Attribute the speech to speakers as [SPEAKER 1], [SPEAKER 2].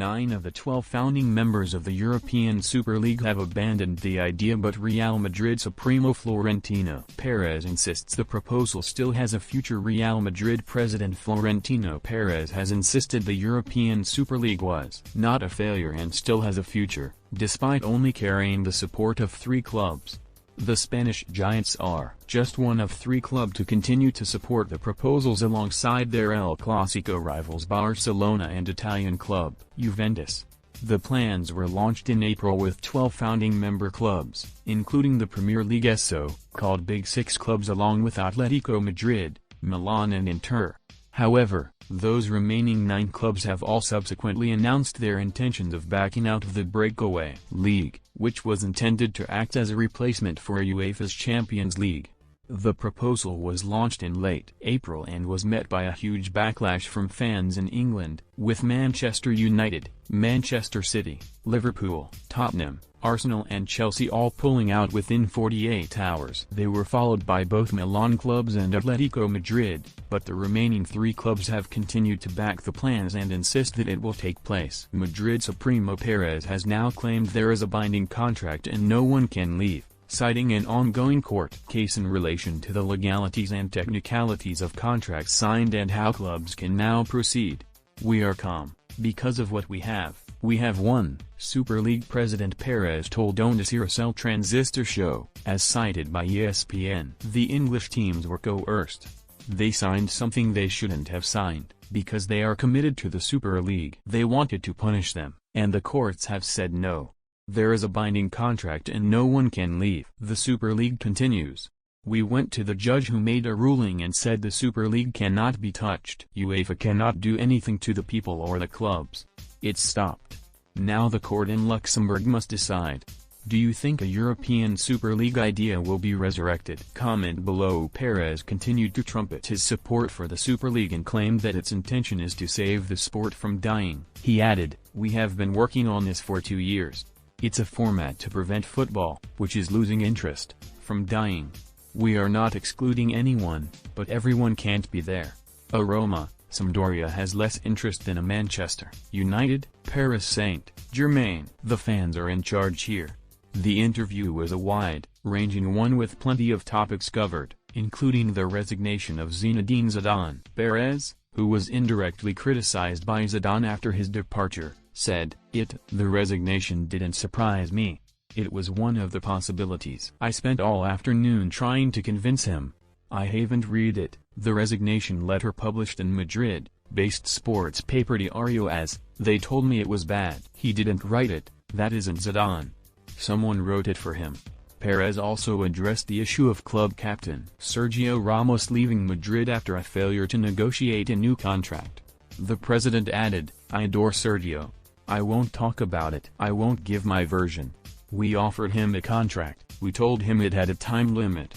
[SPEAKER 1] 9 of the 12 founding members of the European Super League have abandoned the idea, but Real Madrid supremo Florentino Perez insists the proposal still has a future. Real Madrid president Florentino Perez has insisted the European Super League was not a failure and still has a future, despite only carrying the support of 3 clubs. The Spanish Giants are just one of 3 clubs to continue to support the proposals alongside their El Clásico rivals Barcelona and Italian club Juventus. The plans were launched in April with 12 founding member clubs, including the Premier League so-called Big Six clubs along with Atletico Madrid, Milan and Inter. However, those remaining 9 clubs have all subsequently announced their intentions of backing out of the breakaway league, which was intended to act as a replacement for UEFA's Champions League. The proposal was launched in late April and was met by a huge backlash from fans in England, with Manchester United, Manchester City, Liverpool, Tottenham, Arsenal and Chelsea all pulling out within 48 hours. They were followed by both Milan clubs and Atletico Madrid, but the remaining 3 clubs have continued to back the plans and insist that it will take place. Madrid Supremo Perez has now claimed there is a binding contract and no one can leave, citing an ongoing court case in relation to the legalities and technicalities of contracts signed and how clubs can now proceed. "We are calm, because of what we have won," Super League President Perez told Ondisiracel Transistor Show, as cited by ESPN. The English teams were coerced. They signed something they shouldn't have signed, because they are committed to the Super League. They wanted to punish them, and the courts have said no. There is a binding contract and no one can leave. The Super League continues. "We went to the judge who made a ruling and said the Super League cannot be touched. UEFA cannot do anything to the people or the clubs. It's stopped. Now the court in Luxembourg must decide. Do you think a European Super League idea will be resurrected?" Comment below. Perez continued to trumpet his support for the Super League and claimed that its intention is to save the sport from dying. He added, "We have been working on this for 2 years. It's a format to prevent football, which is losing interest, from dying. We are not excluding anyone, but everyone can't be there. A Roma, Sampdoria has less interest than a Manchester United, Paris Saint-Germain. The fans are in charge here." The interview was a wide-ranging one with plenty of topics covered, including the resignation of Zinedine Zidane. Perez, who was indirectly criticized by Zidane after his departure, said, "The resignation didn't surprise me. It was one of the possibilities. I spent all afternoon trying to convince him. I haven't read it." The resignation letter published in Madrid-based sports paper Diario AS, "They told me it was bad." He didn't write it, that isn't Zidane. Someone wrote it for him. Perez also addressed the issue of club captain Sergio Ramos leaving Madrid after a failure to negotiate a new contract. The president added, "I adore Sergio. I won't talk about it. I won't give my version. We offered him a contract. We told him it had a time limit.